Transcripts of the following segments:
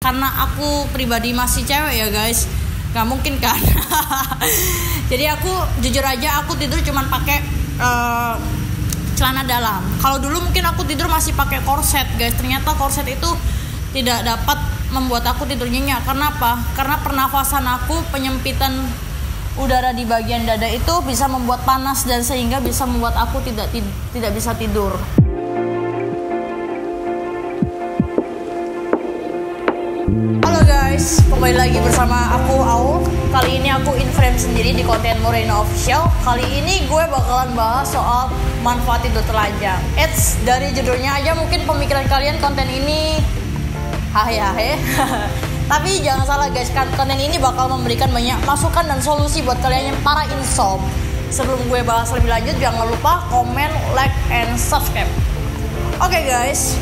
karena aku pribadi masih cewek ya guys, nggak mungkin kan. Jadi aku jujur aja aku tidur cuman pakai celana dalam. Kalau dulu mungkin aku tidur masih pakai korset guys. Ternyata korset itu tidak dapat membuat aku tidur nyenyak. Karena apa? Karena pernafasan aku, penyempitan udara di bagian dada itu bisa membuat panas dan sehingga bisa membuat aku tidak bisa tidur. Halo guys, kembali lagi bersama aku Aul. Kali ini aku in frame sendiri di konten Moreno Official. Kali ini gue bakalan bahas soal manfaat tidur telanjang. Dari judulnya aja mungkin pemikiran kalian konten ini hahe. Tapi jangan salah guys, konten ini bakal memberikan banyak masukan dan solusi buat kalian yang para insom. Sebelum gue bahas lebih lanjut, jangan lupa komen, like, and subscribe. Oke guys,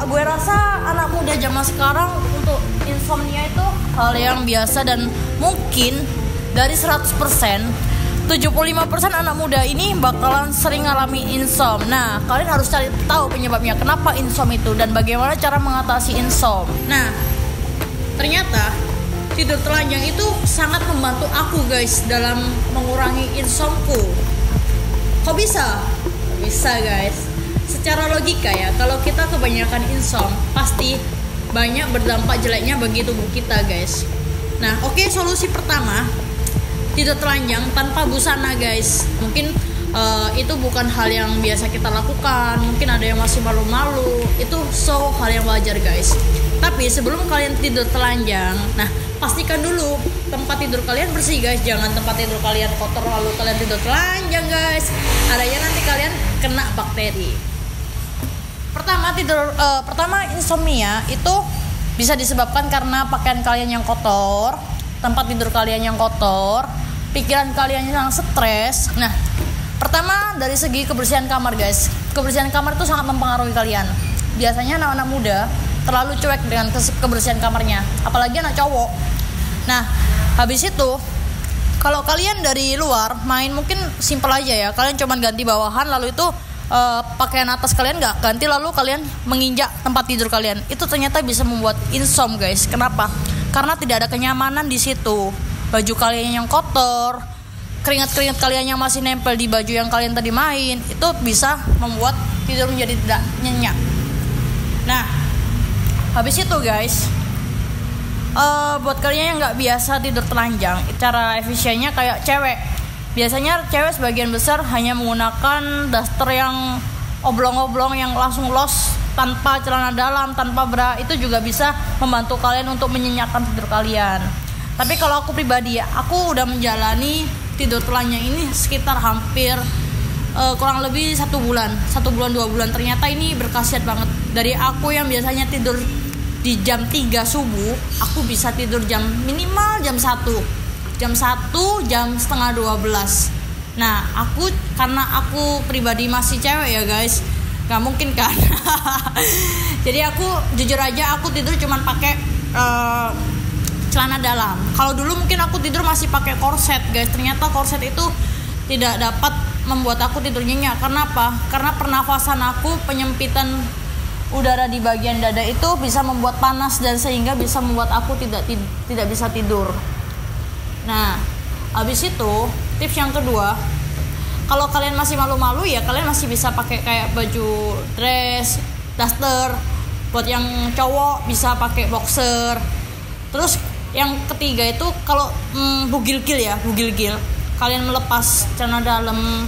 gue rasa anak muda zaman sekarang untuk insomnia itu hal yang biasa dan mungkin dari 100%, 75% anak muda ini bakalan sering ngalami insom. Nah, kalian harus cari tahu penyebabnya, kenapa insom itu dan bagaimana cara mengatasi insom. Nah, ternyata tidur telanjang itu sangat membantu aku guys dalam mengurangi insomku. Kok bisa? Bisa guys. Secara logika ya, kalau kita kebanyakan insom pasti banyak berdampak jeleknya bagi tubuh kita guys. Nah, oke, solusi pertama, tidur telanjang tanpa busana guys. Mungkin itu bukan hal yang biasa kita lakukan, mungkin ada yang masih malu-malu. Itu hal yang wajar guys. Tapi sebelum kalian tidur telanjang, nah pastikan dulu tempat tidur kalian bersih guys. Jangan tempat tidur kalian kotor lalu kalian tidur telanjang guys. Adanya nanti kalian kena bakteri. Pertama insomnia itu bisa disebabkan karena pakaian kalian yang kotor, tempat tidur kalian yang kotor, pikiran kalian yang stres. Nah, pertama dari segi kebersihan kamar guys. Kebersihan kamar itu sangat mempengaruhi kalian. Biasanya anak-anak muda terlalu cuek dengan kebersihan kamarnya, apalagi anak cowok. Nah, habis itu kalau kalian dari luar main mungkin simpel aja ya. Kalian cuma ganti bawahan lalu itu pakaian atas kalian nggak ganti lalu kalian menginjak tempat tidur kalian. Itu ternyata bisa membuat insom guys. Kenapa? Karena tidak ada kenyamanan di situ. Baju kalian yang kotor, keringat kalian yang masih nempel di baju yang kalian tadi main, itu bisa membuat tidur menjadi tidak nyenyak. Nah, habis itu guys, buat kalian yang nggak biasa tidur telanjang, cara efisiennya kayak cewek. Biasanya cewek sebagian besar hanya menggunakan daster yang oblong-oblong yang langsung los tanpa celana dalam, tanpa bra. Itu juga bisa membantu kalian untuk menyenyakkan tidur kalian. Tapi kalau aku pribadi ya, aku udah menjalani tidur telanjang ini sekitar hampir kurang lebih 1 bulan 2 bulan. Ternyata ini berkhasiat banget. Dari aku yang biasanya tidur di jam 3 subuh, aku bisa tidur minimal jam 1, jam setengah 12. Nah, karena aku pribadi masih cewek ya guys, nggak mungkin kan. Jadi aku jujur aja aku tidur cuman pakai celana dalam. Kalau dulu mungkin aku tidur masih pakai korset guys. Ternyata korset itu tidak dapat membuat aku tidur nyenyak. Karena apa? Karena pernafasan aku, penyempitan udara di bagian dada itu bisa membuat panas dan sehingga bisa membuat aku tidak bisa tidur. Nah, habis itu tips yang kedua, kalau kalian masih malu-malu ya kalian masih bisa pakai kayak baju dress, daster. Buat yang cowok bisa pakai boxer. Terus yang ketiga itu kalau bugil gil. Kalian melepas celana dalam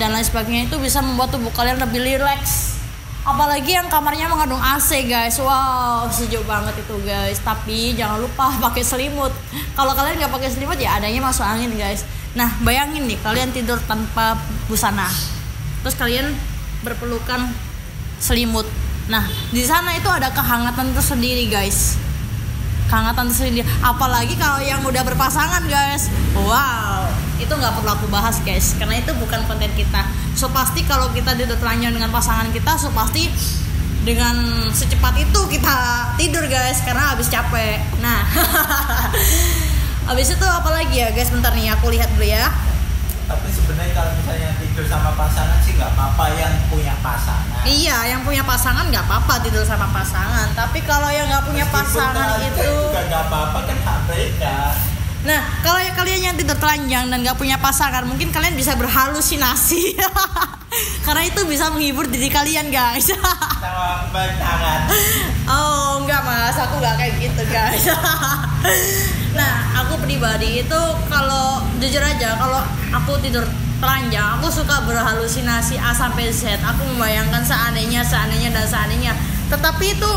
dan lain sebagainya, itu bisa membuat tubuh kalian lebih rileks. Apalagi yang kamarnya mengandung AC guys. Wow, sejuk banget itu guys. Tapi jangan lupa pakai selimut. Kalau kalian nggak pakai selimut ya adanya masuk angin guys. Nah, bayangin nih kalian tidur tanpa busana, terus kalian berpelukan selimut. Nah, di sana itu ada kehangatan tersendiri guys. Apalagi kalau yang udah berpasangan guys. Wow, itu nggak perlu aku bahas guys, karena itu bukan konten kita. So pasti kalau kita tidur telanjang dengan pasangan kita, so pasti dengan secepat itu kita tidur guys, karena habis capek. Nah, habis itu apalagi ya guys, bentar nih aku lihat dulu ya. Tapi sebenarnya kalau misalnya tidur sama pasangan sih nggak apa-apa yang punya pasangan. Iya, yang punya pasangan nggak apa-apa tidur sama pasangan. Tapi kalau yang nggak punya pasangan itu juga nggak apa-apa kan, hak beda. Nah, kalau kalian yang tidur telanjang dan gak punya pasangan, mungkin kalian bisa berhalusinasi. Karena itu bisa menghibur diri kalian, guys. Sama pasangan. Oh, enggak mas, aku gak kayak gitu, guys. Nah, aku pribadi itu kalau jujur aja, kalau aku tidur telanjang, aku suka berhalusinasi A sampai Z. Aku membayangkan seandainya dan seandainya. Tetapi itu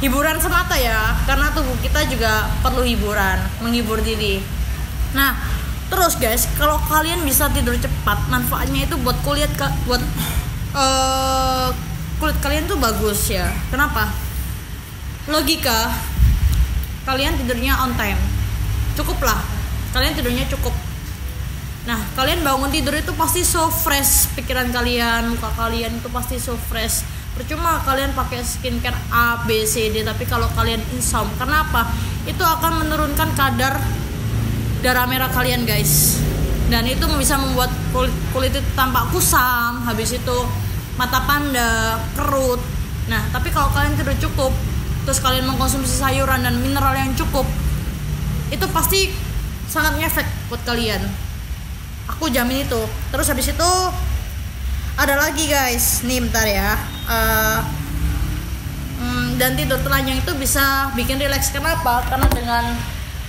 hiburan semata ya, karena tubuh kita juga perlu hiburan, menghibur diri. Nah, terus guys, kalau kalian bisa tidur cepat, manfaatnya itu buat kulit kalian tuh bagus ya. Kenapa? Logika, kalian tidurnya on time, cukup lah, kalian tidurnya cukup. Nah, kalian bangun tidur itu pasti so fresh, pikiran kalian, muka kalian itu pasti so fresh. Percuma kalian pakai skincare A, B, C, D, tapi kalau kalian insomnia, kenapa? Itu akan menurunkan kadar darah merah kalian, guys. Dan itu bisa membuat kulit itu tampak kusam, habis itu mata panda, kerut. Nah, tapi kalau kalian tidur cukup, terus kalian mengkonsumsi sayuran dan mineral yang cukup, itu pasti sangat ngefek buat kalian. Aku jamin itu. Terus habis itu ada lagi guys, nih bentar ya. Dan tidur telanjang itu bisa bikin rileks. Kenapa? Karena dengan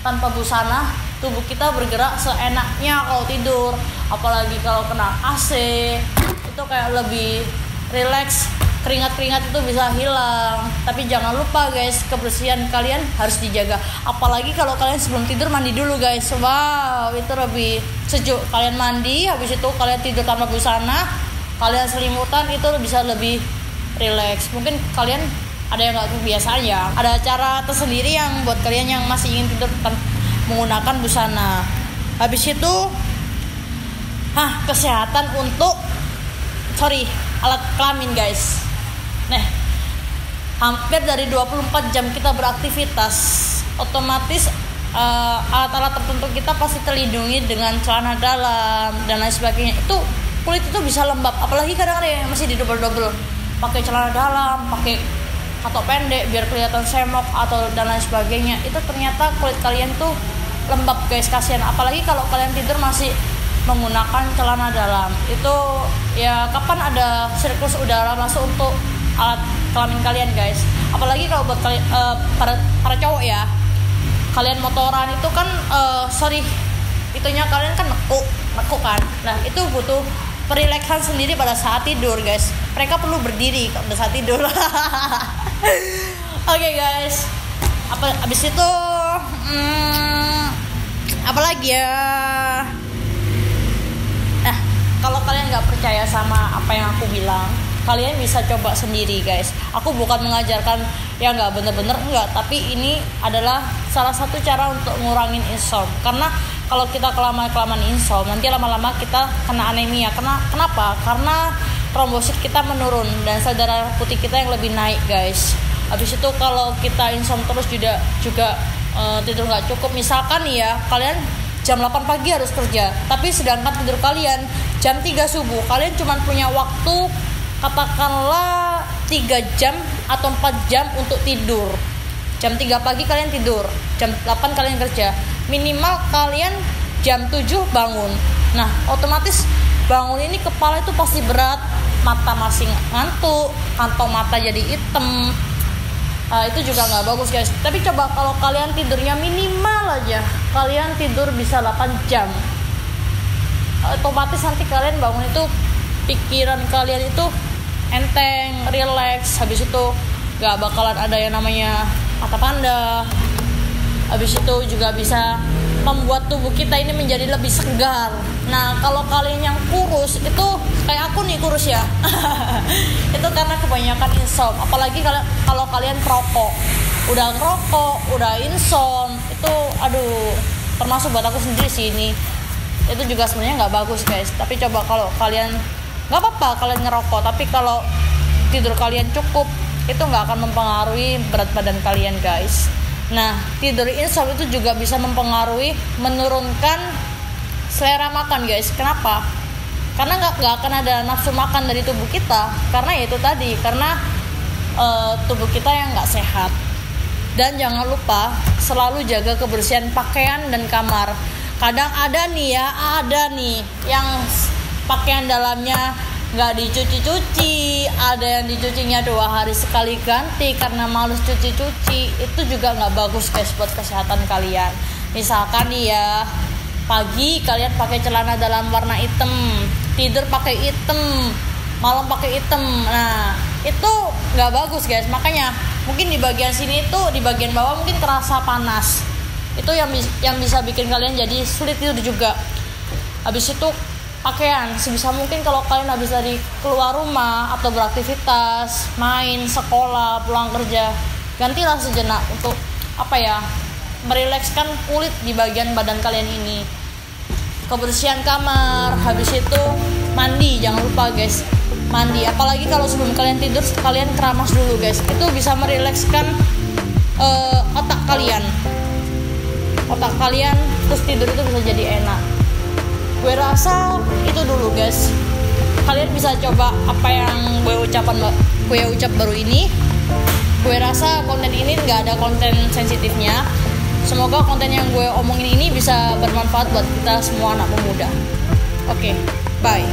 tanpa busana tubuh kita bergerak seenaknya kalau tidur. Apalagi kalau kena AC, itu kayak lebih rileks. Keringat-keringat itu bisa hilang. Tapi jangan lupa guys, kebersihan kalian harus dijaga. Apalagi kalau kalian sebelum tidur mandi dulu guys. Wow, itu lebih sejuk. Kalian mandi, habis itu kalian tidur tanpa busana, kalian selimutan, itu bisa lebih rileks. Mungkin kalian ada yang nggak kebiasaan ya, ada cara tersendiri yang buat kalian yang masih ingin tidur menggunakan busana. Habis itu kesehatan untuk alat kelamin guys. Nah, hampir dari 24 jam kita beraktivitas, otomatis alat-alat tertentu kita pasti terlindungi dengan celana dalam dan lain sebagainya. Itu kulit itu bisa lembab, apalagi kadang-kadang yang masih di double pakai celana dalam, pakai katok pendek biar kelihatan semok atau dan lain sebagainya. Itu ternyata kulit kalian tuh lembab guys, kasihan. Apalagi kalau kalian tidur masih menggunakan celana dalam. Itu ya kapan ada sirkulasi udara masuk untuk alat kelamin kalian guys. Apalagi kalau buat kalian para cowok ya, kalian motoran itu kan itunya kalian kan nekuk kan. Nah, itu butuh perileksan sendiri pada saat tidur guys. Mereka perlu berdiri pada saat tidur. Oke guys, abis itu apa lagi ya? Nah, kalau kalian nggak percaya sama apa yang aku bilang, kalian bisa coba sendiri guys. Aku bukan mengajarkan yang nggak bener-bener enggak, tapi ini adalah salah satu cara untuk ngurangin insomnia. Karena kalau kita kelamaan insomnia, nanti lama-lama kita kena anemia. Kenapa? Karena trombosit kita menurun dan sel darah putih kita yang lebih naik guys. Habis itu kalau kita insomnia terus juga tidur nggak cukup, misalkan ya kalian jam 8 pagi harus kerja, tapi sedangkan tidur kalian jam 3 subuh, kalian cuma punya waktu katakanlah 3 jam atau 4 jam untuk tidur. Jam 3 pagi kalian tidur, jam 8 kalian kerja, minimal kalian jam 7 bangun. Nah, otomatis bangun ini kepala itu pasti berat, mata masih ngantuk, kantong mata jadi hitam. Itu juga nggak bagus guys. Tapi coba kalau kalian tidurnya minimal aja, kalian tidur bisa 8 jam, otomatis nanti kalian bangun itu pikiran kalian itu enteng, relax. Habis itu nggak bakalan ada yang namanya mata panda. Habis itu juga bisa membuat tubuh kita ini menjadi lebih segar. Nah, kalau kalian yang kurus, itu kayak aku nih kurus ya. Itu karena kebanyakan insomnia. Apalagi kalau kalian perokok, udah ngerokok, udah insomnia, itu termasuk buat aku sendiri sih ini. Itu juga sebenarnya nggak bagus guys. Tapi coba kalau kalian nggak apa-apa kalian ngerokok, tapi kalau tidur kalian cukup, itu nggak akan mempengaruhi berat badan kalian guys. Nah, tidur insomnia itu juga bisa mempengaruhi menurunkan selera makan guys. Kenapa? Karena nggak akan ada nafsu makan dari tubuh kita, karena ya itu tadi, karena tubuh kita yang nggak sehat. Dan jangan lupa selalu jaga kebersihan pakaian dan kamar. Kadang ada nih yang pakaian dalamnya nggak dicuci-cuci, ada yang dicucinya 2 hari sekali ganti karena males cuci-cuci. Itu juga nggak bagus guys buat kesehatan kalian. Misalkan nih ya, pagi kalian pakai celana dalam warna hitam, tidur pakai hitam, malam pakai hitam. Nah itu nggak bagus guys. Makanya mungkin di bagian sini tuh, di bagian bawah mungkin terasa panas. Itu yang bisa bikin kalian jadi sulit tidur juga. Habis itu pakaian, sebisa mungkin kalau kalian habis dari keluar rumah atau beraktivitas, main, sekolah, pulang kerja, gantilah sejenak untuk merilekskan kulit di bagian badan kalian ini. Kebersihan kamar, habis itu mandi, jangan lupa guys, mandi. Apalagi kalau sebelum kalian tidur, kalian keramas dulu guys. Itu bisa merilekskan otak kalian, terus tidur itu bisa jadi enak. Gue rasa itu dulu guys. Kalian bisa coba apa yang gue ucap baru ini. Gue rasa konten ini gak ada konten sensitifnya. Semoga konten yang gue omongin ini bisa bermanfaat buat kita semua anak pemuda. Oke, bye.